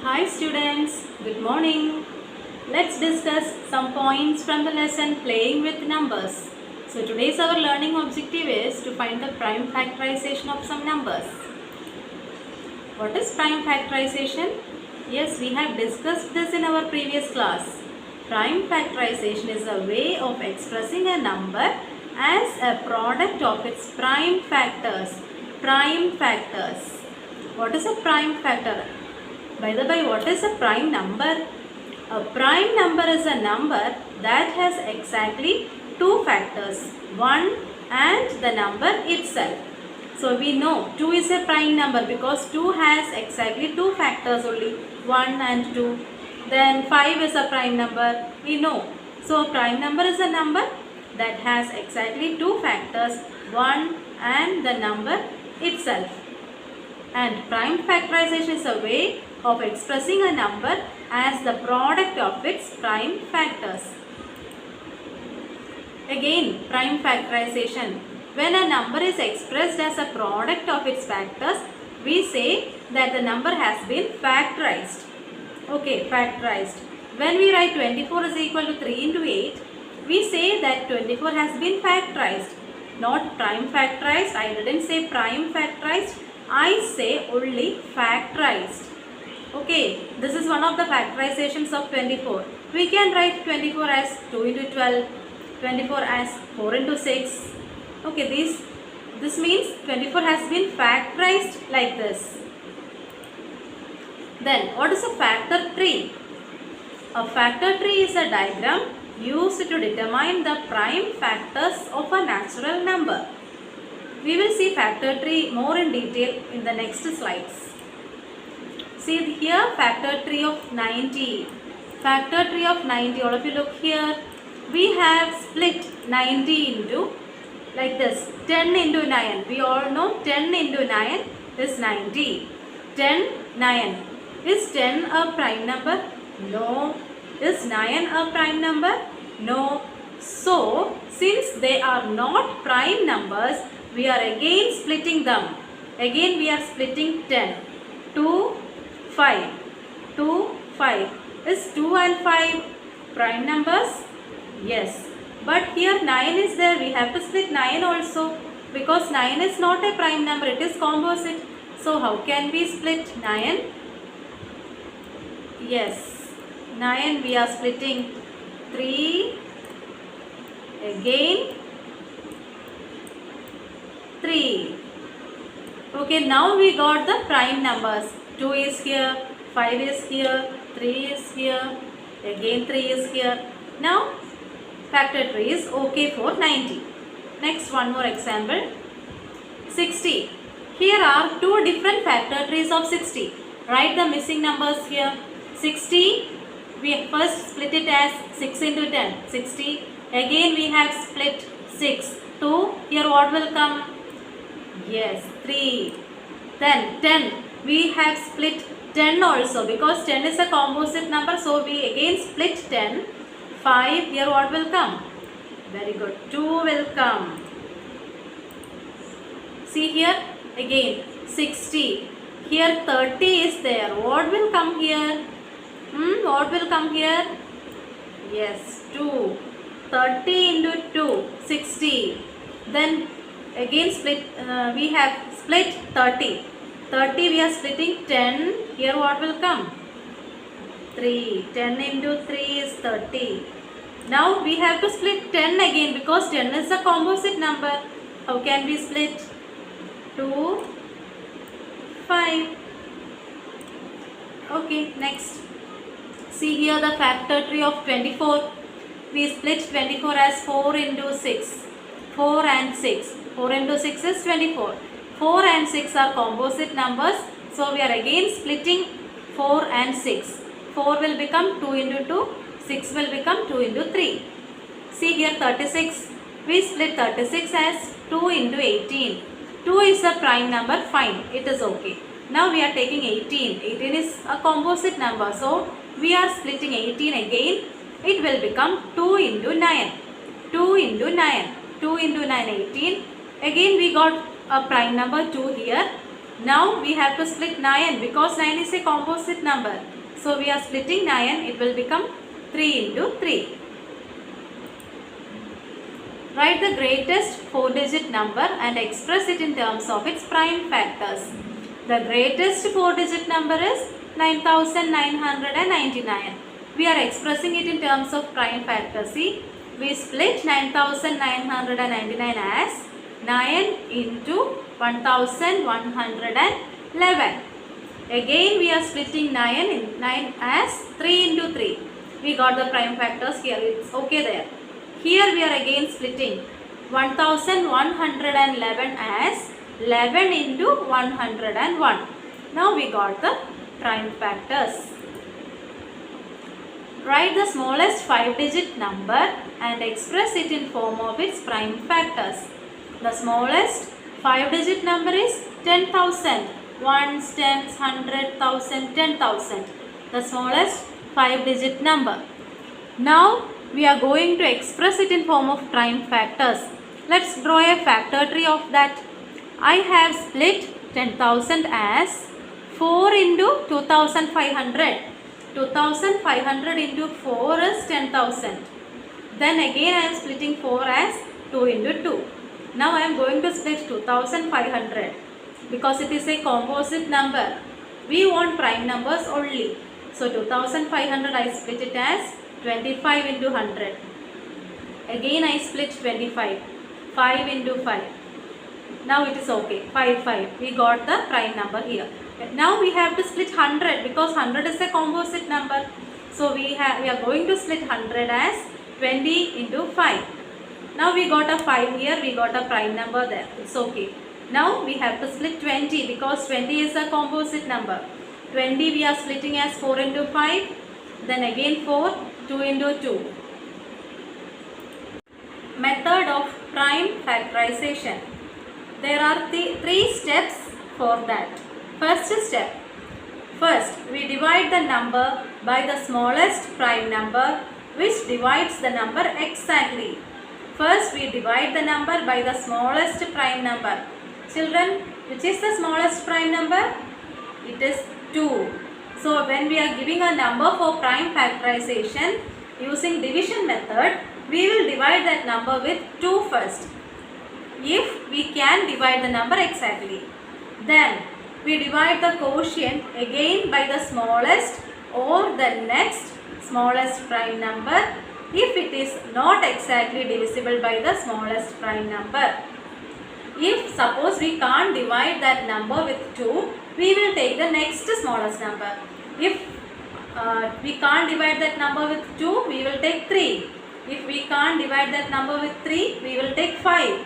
Hi students, good morning. Let's discuss some points from the lesson playing with numbers. So today's our learning objective is to find the prime factorization of some numbers. What is prime factorization? Yes, we have discussed this in our previous class. Prime factorization is a way of expressing a number as a product of its prime factors. Prime factors. What is a prime factor? By the way, what is a prime number? A prime number is a number that has exactly two factors, 1 and the number itself. So we know 2 is a prime number because 2 has exactly two factors only, 1 and 2. Then 5 is a prime number, we know. So a prime number is a number that has exactly two factors, 1 and the number itself. And prime factorization is a way of expressing a number as the product of its prime factors. Again, prime factorization. When a number is expressed as a product of its factors, we say that the number has been factorized. Okay, factorized. When we write 24 is equal to 3 into 8, we say that 24 has been factorized. Not prime factorized. I didn't say prime factorized. I say only factorized. Okay, this is one of the factorizations of 24. We can write 24 as 2 into 12, 24 as 4 into 6. Okay, this means 24 has been factorized like this. Then, what is a factor tree? A factor tree is a diagram used to determine the prime factors of a natural number. We will see factor tree more in detail in the next slides. See here, factor tree of 90. Factor tree of 90, all of you look here. We have split 90 into like this, 10 into 9. We all know 10 into 9 is 90. 10, 9. Is 10 a prime number? No. Is 9 a prime number? No. So, since they are not prime numbers, we are again splitting them. Again we are splitting 10. 2, 5. 2, 5. Is 2 and 5 prime numbers? Yes. But here 9 is there. We have to split 9 also. Because 9 is not a prime number. It is composite. So how can we split 9? Yes. 9 we are splitting 3. Again 3. Okay, now we got the prime numbers. 2 is here, 5 is here, 3 is here, again 3 is here. Now, factor tree is okay for 90. Next, one more example. 60. Here are two different factor trees of 60. Write the missing numbers here. 60, we first split it as 6 into 10. 60. Again, we have split 6. 2. Here what will come? Yes, 3. Then 10. We have split 10 also because 10 is a composite number. So, we again split 10. 5. Here what will come? Very good. 2 will come. See here again 60. Here 30 is there. What will come here? What will come here? Yes, 2. 30 into 2, 60. Then again split, we have split 30. 30 we are splitting 10. Here what will come? 3. 10 into 3 is 30. Now we have to split 10 again because 10 is a composite number. How can we split? 2, 5. Okay, next. See here the factor tree of 24. We split 24 as 4 into 6. 4 and 6. 4 into 6 is 24. 4 and 6 are composite numbers. So, we are again splitting 4 and 6. 4 will become 2 into 2. 6 will become 2 into 3. See here 36. We split 36 as 2 into 18. 2 is a prime number. Fine. It is okay. Now, we are taking 18. 18 is a composite number. So, we are splitting 18 again. It will become 2 into 9. 2 into 9. 2 into 9, 18. Again, we got a prime number 2 here. Now we have to split 9 because 9 is a composite number. So we are splitting 9, it will become 3 into 3. Write the greatest 4-digit number and express it in terms of its prime factors. The greatest 4-digit number is 9999. We are expressing it in terms of prime factors. See, we split 9999 as 9 into 1111. Again we are splitting 9 as 3 into 3. We got the prime factors here. It's okay there. Here we are again splitting 1111 as 11 into 101. Now we got the prime factors. Write the smallest 5-digit number and express it in form of its prime factors. The smallest 5-digit number is 10,000. Ones, tens, 100,000, 10,000. The smallest 5-digit number. Now we are going to express it in form of prime factors. Let's draw a factor tree of that. I have split 10,000 as 4 into 2,500. 2,500 into 4 is 10,000. Then again I am splitting 4 as 2 into 2. Now I am going to split 2,500 because it is a composite number. We want prime numbers only. So 2,500 I split it as 25 into 100. Again I split 25. 5 into 5. Now it is okay. 5, 5. We got the prime number here. Now we have to split 100 because 100 is a composite number. So we are going to split 100 as 20 into 5. Now we got a 5 here. We got a prime number there. It's okay. Now we have to split 20 because 20 is a composite number. 20 we are splitting as 4 into 5. Then again 4. 2 into 2. Method of prime factorization. There are 3 steps for that. First step. First, we divide the number by the smallest prime number which divides the number exactly. First, we divide the number by the smallest prime number. Children, which is the smallest prime number? It is 2. So, when we are giving a number for prime factorization using division method, we will divide that number with 2 first. If we can divide the number exactly. Then, we divide the quotient again by the smallest or the next smallest prime number if it is not exactly divisible by the smallest prime number. If suppose we can't divide that number with 2, we will take the next smallest number. If we can't divide that number with 2, we will take 3. If we can't divide that number with 3, we will take 5.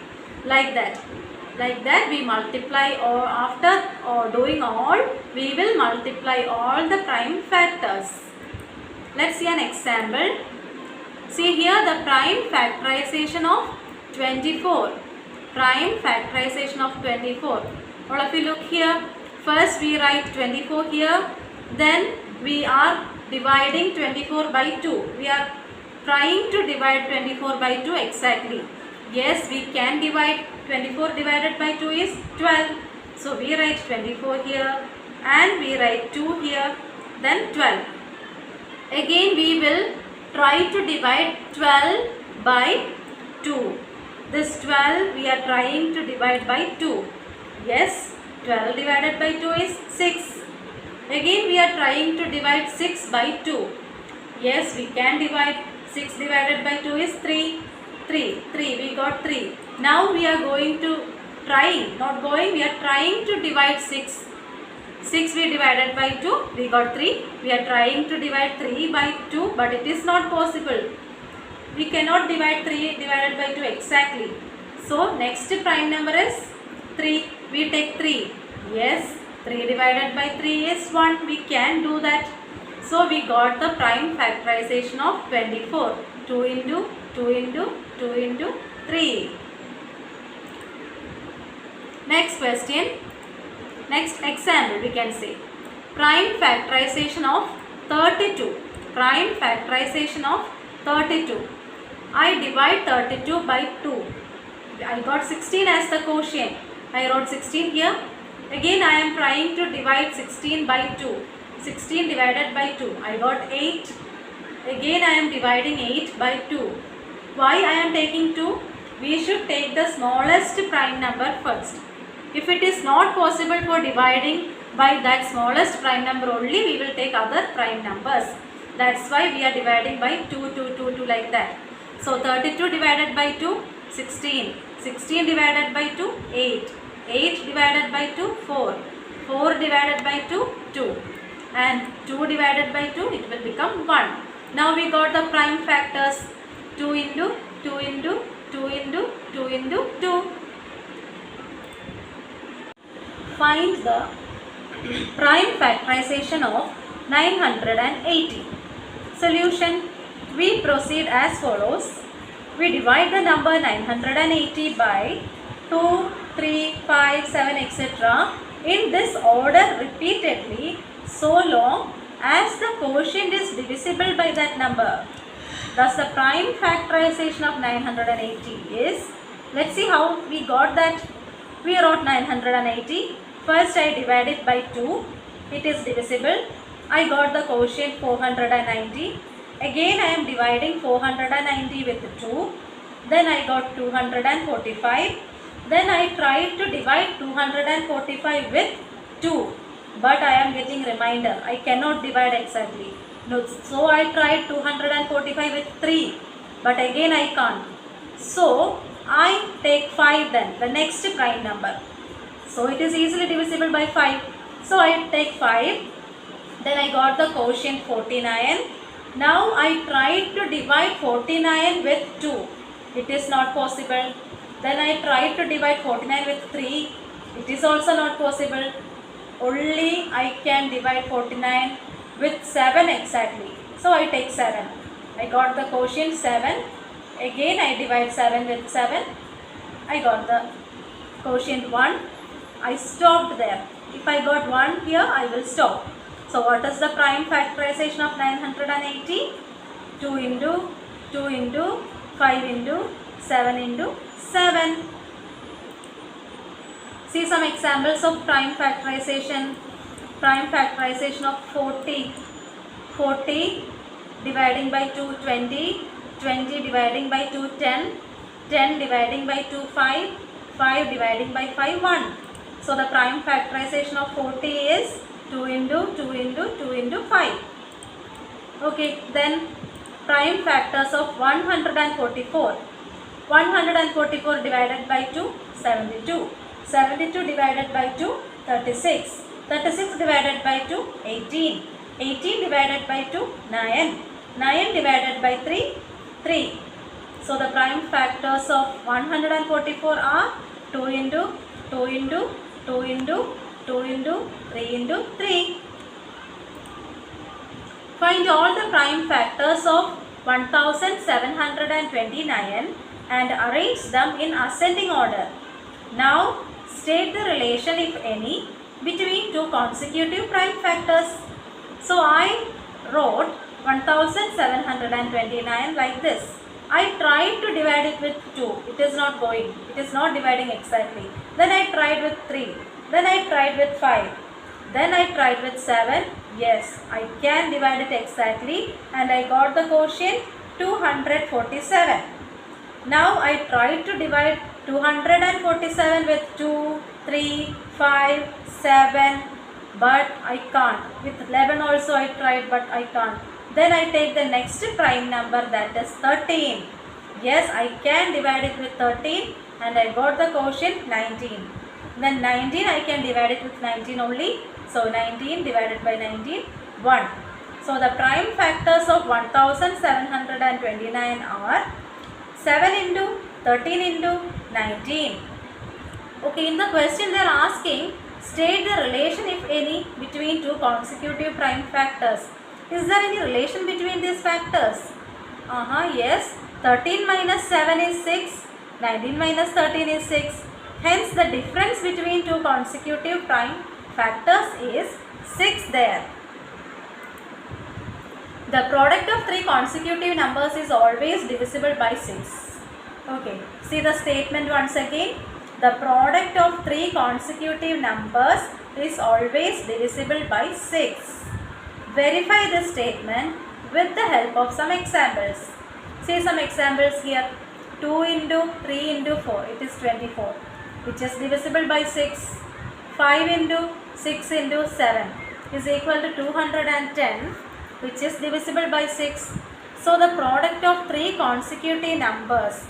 Like that. Like that we multiply, or after doing all, we will multiply all the prime factors. Let's see an example. See here the prime factorization of 24. Prime factorization of 24. All of you look here. First we write 24 here. Then we are dividing 24 by 2. We are trying to divide 24 by 2 exactly. Yes, we can divide. 24 divided by 2 is 12. So we write 24 here and we write 2 here, then 12. Again we will try to divide 12 by 2. This 12 we are trying to divide by 2. Yes, 12 divided by 2 is 6. Again we are trying to divide 6 by 2. Yes, we can divide. 6 divided by 2 is 3. 3. We got 3. Now we are going to we are trying to divide 6. 6 we divided by 2, we got 3. We are trying to divide 3 by 2, but it is not possible. We cannot divide 3 divided by 2 exactly. So next prime number is 3. We take 3. Yes, 3 divided by 3 is 1. We can do that. So we got the prime factorization of 24. 2 into 2 into 2 into 3. Next question. Next example we can say. Prime factorization of 32. Prime factorization of 32. I divide 32 by 2. I got 16 as the quotient. I wrote 16 here. Again I am trying to divide 16 by 2. 16 divided by 2. I got 8. Again I am dividing 8 by 2. Why I am taking 2? We should take the smallest prime number first. If it is not possible for dividing by that smallest prime number only, we will take other prime numbers. That's why we are dividing by 2 like that. So 32 divided by 2, 16. 16 divided by 2, 8. 8 divided by 2, 4. 4 divided by 2, 2. And 2 divided by 2, it will become 1. Now we got the prime factors. 2 into 2 into 2 into 2 into 2. Find the prime factorization of 980. Solution. We proceed as follows. We divide the number 980 by 2, 3, 5, 7, etc. in this order repeatedly so long as the quotient is divisible by that number. Thus the prime factorization of 980 is, let's see how we got that. We wrote 980. First I divide it by 2. It is divisible. I got the quotient 490. Again I am dividing 490 with 2. Then I got 245. Then I tried to divide 245 with 2. But I am getting remainder. I cannot divide exactly. No, so I tried 245 with 3. But again I can't. So I take 5 then. The next prime number. So it is easily divisible by 5. So I take 5. Then I got the quotient 49. Now I tried to divide 49 with 2. It is not possible. Then I tried to divide 49 with 3. It is also not possible. Only I can divide 49 with 7 exactly. So I take 7. I got the quotient 7. Again I divide 7 with 7. I got the quotient 1. I stopped there. If I got 1 here, I will stop. So what is the prime factorization of 980? 2 into 2 into 5 into 7 into 7. See some examples of prime factorization. Prime factorization of 40. 40 dividing by 2, 20. 20 dividing by 2, 10. 10 dividing by 2, 5. 5 dividing by 5, 1. So the prime factorization of 40 is 2 into 2 into 2 into 5. Okay, then prime factors of 144. 144 divided by 2, 72. 72 divided by 2, 36. 36 divided by 2, 18. 18 divided by 2, 9. 9 divided by 3, 3. So the prime factors of 144 are 2 into 2 into 2 into 2 into 3 into 3. Find all the prime factors of 1729 and arrange them in ascending order. Now state the relation, if any, between two consecutive prime factors. So I wrote 1729 like this. I tried to divide it with 2. It is not going. It is not dividing exactly. Then I tried with 3. Then I tried with 5. Then I tried with 7. Yes, I can divide it exactly. And I got the quotient 247. Now I tried to divide 247 with 2, 3, 5, 7. But I can't. With 11 also I tried, but I can't. Then I take the next prime number, that is 13. Yes, I can divide it with 13 and I got the quotient 19. Then 19 I can divide it with 19 only. So 19 divided by 19, 1. So the prime factors of 1729 are 7 into 13 into 19. Okay, in the question they are asking, state the relation, if any, between two consecutive prime factors. Is there any relation between these factors? Yes. 13 minus 7 is 6. 19 minus 13 is 6. Hence the difference between two consecutive prime factors is 6 there. The product of three consecutive numbers is always divisible by 6. Okay. See the statement once again. The product of three consecutive numbers is always divisible by 6. Verify this statement with the help of some examples. See some examples here. 2 into 3 into 4, it is 24, which is divisible by 6. 5 into 6 into 7 is equal to 210, which is divisible by 6. So the product of three consecutive numbers,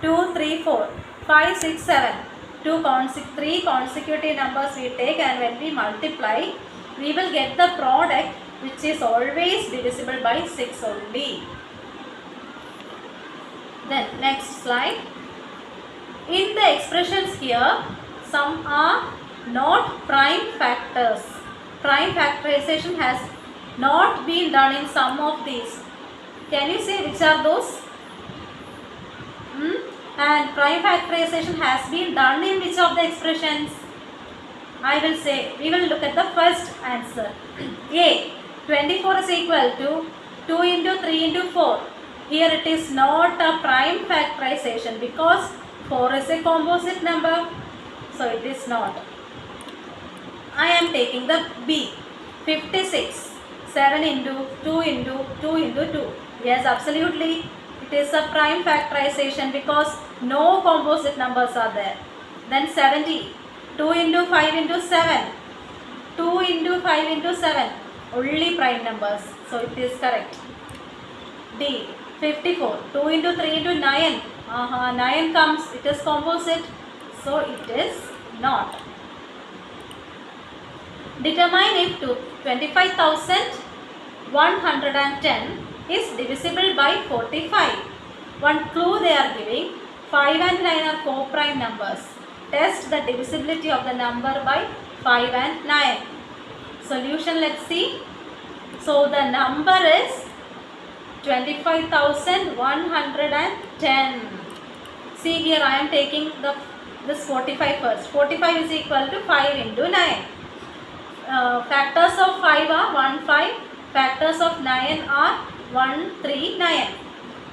2, 3, 4, 5, 6, 7, three consecutive numbers we take, and when we multiply, we will get the product which is always divisible by 6 only. Then next slide. In the expressions here, some are not prime factors. Prime factorization has not been done in some of these. Can you say which are those? And prime factorization has been done in which of the expressions? I will say, we will look at the first answer. A. 24 is equal to 2 into 3 into 4. Here it is not a prime factorization because 4 is a composite number. So it is not. I am taking the B. 56. 7 into 2 into 2 into 2. Yes, absolutely. It is a prime factorization because no composite numbers are there. Then 70. 2 into 5 into 7. 2 into 5 into 7. Only prime numbers. So it is correct. D. 54. 2 into 3 into 9. 9 comes. It is composite. So it is not. Determine if 25,110 is divisible by 45. One clue they are giving. 5 and 9 are co-prime numbers. Test the divisibility of the number by 5 and 9. Solution, let's see. So the number is 25,110. See here, I am taking this 45 first. 45 is equal to 5 into 9. Factors of 5 are 1, 5. Factors of 9 are 1, 3, 9.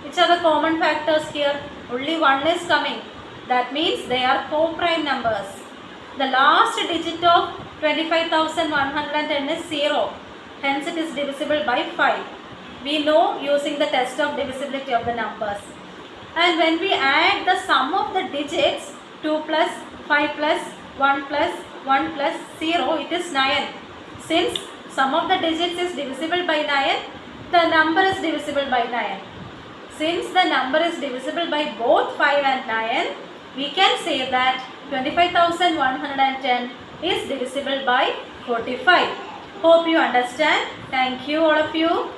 Which are the common factors here? Only 1 is coming. That means they are co-prime numbers. The last digit of 25,110 is 0. Hence it is divisible by 5. We know using the test of divisibility of the numbers. And when we add the sum of the digits, 2 plus 5 plus 1 plus 1 plus 0, it is 9. Since sum of the digits is divisible by 9, the number is divisible by 9. Since the number is divisible by both 5 and 9, we can say that 25,110 is divisible by 45. Hope you understand. Thank you all of you.